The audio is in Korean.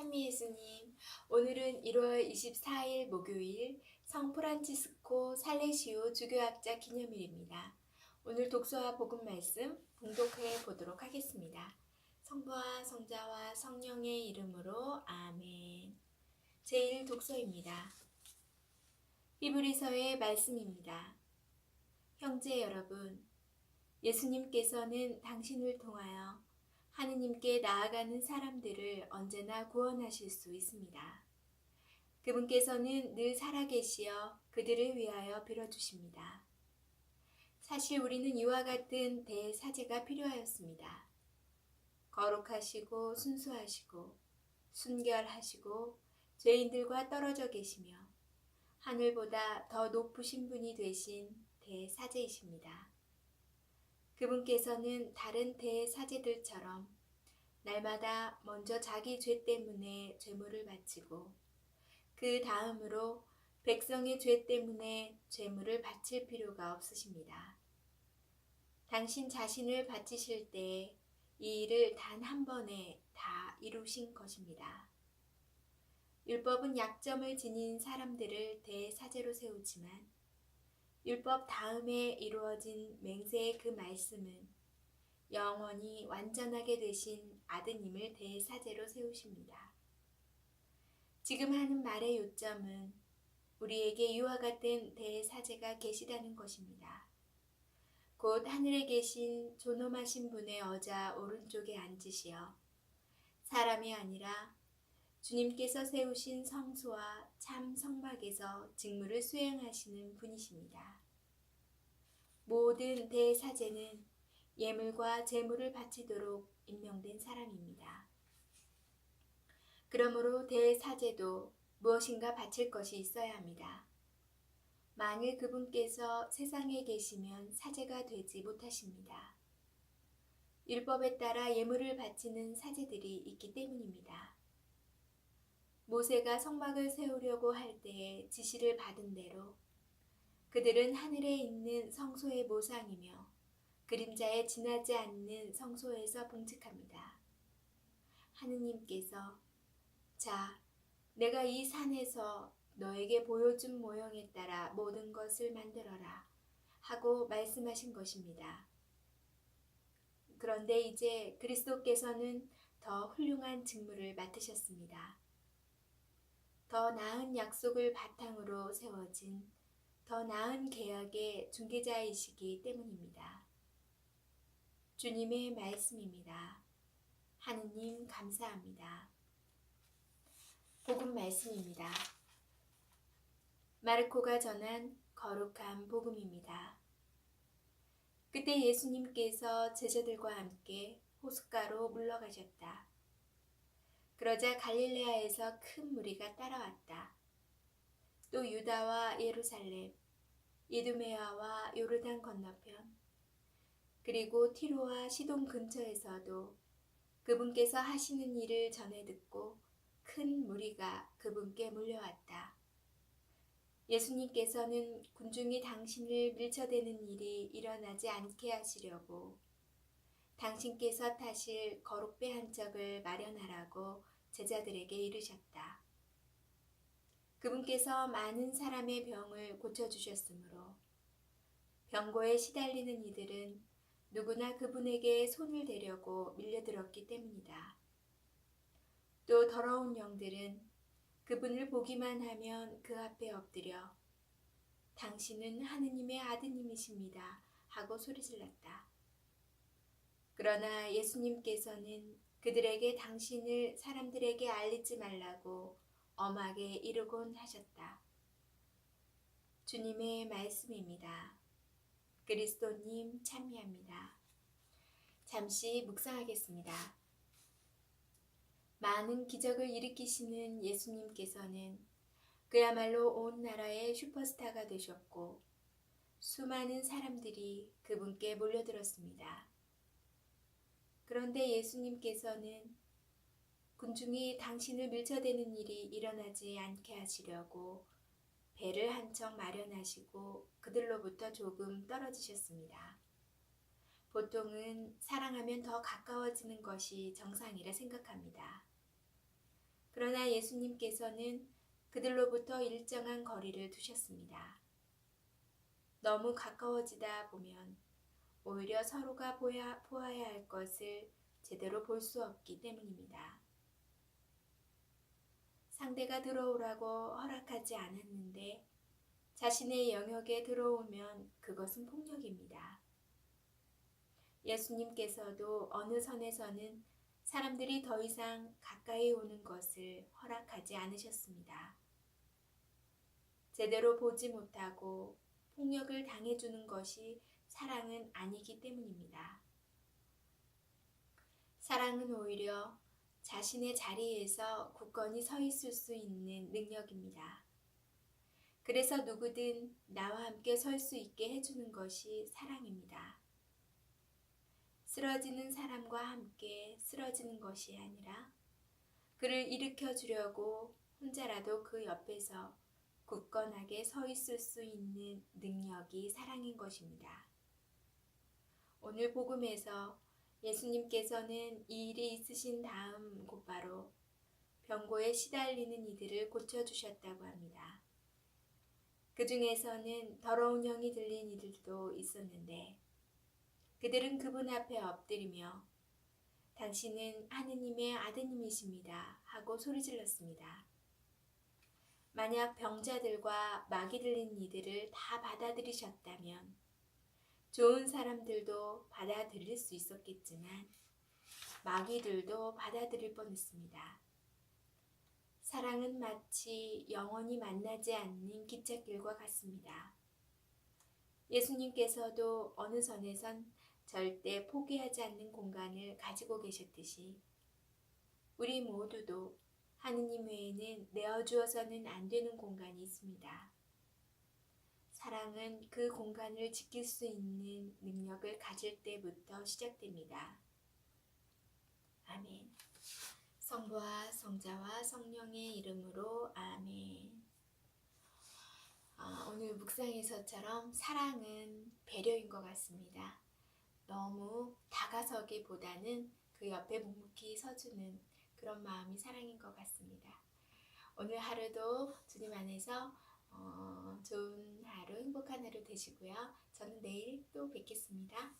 찬미 예수님, 오늘은 1월 24일 목요일 성 프란치스코 살레시오 주교학자 기념일입니다. 오늘 독서와 복음 말씀 봉독해 보도록 하겠습니다. 성부와 성자와 성령의 이름으로 아멘. 제1 독서입니다. 히브리서의 말씀입니다. 형제 여러분, 예수님께서는 당신을 통하여 하느님께 나아가는 사람들을 언제나 구원하실 수 있습니다. 그분께서는 늘 살아계시어 그들을 위하여 빌어주십니다. 사실 우리는 이와 같은 대사제가 필요하였습니다. 거룩하시고 순수하시고 순결하시고 죄인들과 떨어져 계시며 하늘보다 더 높으신 분이 되신 대사제이십니다. 그분께서는 다른 대사제들처럼 날마다 먼저 자기 죄 때문에 제물을 바치고 그 다음으로 백성의 죄 때문에 제물을 바칠 필요가 없으십니다. 당신 자신을 바치실 때 이 일을 단 한 번에 다 이루신 것입니다. 율법은 약점을 지닌 사람들을 대사제로 세우지만 율법 다음에 이루어진 맹세의 그 말씀은 영원히 완전하게 되신 아드님을 대사제로 세우십니다. 지금 하는 말의 요점은 우리에게 이와 같은 대사제가 계시다는 것입니다. 곧 하늘에 계신 존엄하신 분의 어자 오른쪽에 앉으시어 사람이 아니라 주님께서 세우신 성소와 참 성막에서 직무를 수행하시는 분이십니다. 모든 대사제는 예물과 제물을 바치도록 임명된 사람입니다. 그러므로 대사제도 무엇인가 바칠 것이 있어야 합니다. 만일 그분께서 세상에 계시면 사제가 되지 못하십니다. 율법에 따라 예물을 바치는 사제들이 있기 때문입니다. 모세가 성막을 세우려고 할 때에 지시를 받은 대로 그들은 하늘에 있는 성소의 모상이며 그림자에 지나지 않는 성소에서 봉직합니다. 하느님께서 자, 내가 이 산에서 너에게 보여준 모형에 따라 모든 것을 만들어라 하고 말씀하신 것입니다. 그런데 이제 그리스도께서는 더 훌륭한 직무를 맡으셨습니다. 더 나은 약속을 바탕으로 세워진 더 나은 계약의 중개자이시기 때문입니다. 주님의 말씀입니다. 하느님 감사합니다. 복음 말씀입니다. 마르코가 전한 거룩한 복음입니다. 그때 예수님께서 제자들과 함께 호숫가로 물러가셨다. 그러자 갈릴레아에서 큰 무리가 따라왔다. 또 유다와 예루살렘, 이두메아와 요르단 건너편, 그리고 티로와 시돈 근처에서도 그분께서 하시는 일을 전해 듣고 큰 무리가 그분께 몰려왔다. 예수님께서는 군중이 당신을 밀쳐대는 일이 일어나지 않게 하시려고 당신께서 타실 거룩배 한 척을 마련하라고 제자들에게 이르셨다. 그분께서 많은 사람의 병을 고쳐주셨으므로 병고에 시달리는 이들은 누구나 그분에게 손을 대려고 밀려들었기 때문이다. 또 더러운 영들은 그분을 보기만 하면 그 앞에 엎드려 당신은 하느님의 아드님이십니다 하고 소리질렀다. 그러나 예수님께서는 그들에게 당신을 사람들에게 알리지 말라고 엄하게 이르곤 하셨다. 주님의 말씀입니다. 그리스도님 찬미합니다. 잠시 묵상하겠습니다. 많은 기적을 일으키시는 예수님께서는 그야말로 온 나라의 슈퍼스타가 되셨고 수많은 사람들이 그분께 몰려들었습니다. 그런데 예수님께서는 군중이 당신을 밀쳐대는 일이 일어나지 않게 하시려고 배를 한 척 마련하시고 그들로부터 조금 떨어지셨습니다. 보통은 사랑하면 더 가까워지는 것이 정상이라 생각합니다. 그러나 예수님께서는 그들로부터 일정한 거리를 두셨습니다. 너무 가까워지다 보면 오히려 서로가 보아야 할 것을 제대로 볼 수 없기 때문입니다. 상대가 들어오라고 허락하지 않았는데 자신의 영역에 들어오면 그것은 폭력입니다. 예수님께서도 어느 선에서는 사람들이 더 이상 가까이 오는 것을 허락하지 않으셨습니다. 제대로 보지 못하고 폭력을 당해주는 것이 사랑은 아니기 때문입니다. 사랑은 오히려 자신의 자리에서 굳건히 서 있을 수 있는 능력입니다. 그래서 누구든 나와 함께 설 수 있게 해주는 것이 사랑입니다. 쓰러지는 사람과 함께 쓰러지는 것이 아니라 그를 일으켜 주려고 혼자라도 그 옆에서 굳건하게 서 있을 수 있는 능력이 사랑인 것입니다. 오늘 복음에서 예수님께서는 이 일이 있으신 다음 곧바로 병고에 시달리는 이들을 고쳐주셨다고 합니다. 그 중에서는 더러운 영이 들린 이들도 있었는데 그들은 그분 앞에 엎드리며 당신은 하느님의 아드님이십니다 하고 소리질렀습니다. 만약 병자들과 마귀 들린 이들을 다 받아들이셨다면 좋은 사람들도 받아들일 수 있었겠지만 마귀들도 받아들일 뻔했습니다. 사랑은 마치 영원히 만나지 않는 기찻길과 같습니다. 예수님께서도 어느 선에선 절대 포기하지 않는 공간을 가지고 계셨듯이 우리 모두도 하느님 외에는 내어주어서는 안 되는 공간이 있습니다. 사랑은 그 공간을 지킬 수 있는 능력을 가질 때부터 시작됩니다. 아멘. 성부와 성자와 성령의 이름으로 아멘. 오늘 묵상에서처럼 사랑은 배려인 것 같습니다. 너무 다가서기보다는 그 옆에 묵묵히 서주는 그런 마음이 사랑인 것 같습니다. 오늘 하루도 주님 안에서 좋은 하루, 행복한 하루 되시고요. 저는 내일 또 뵙겠습니다.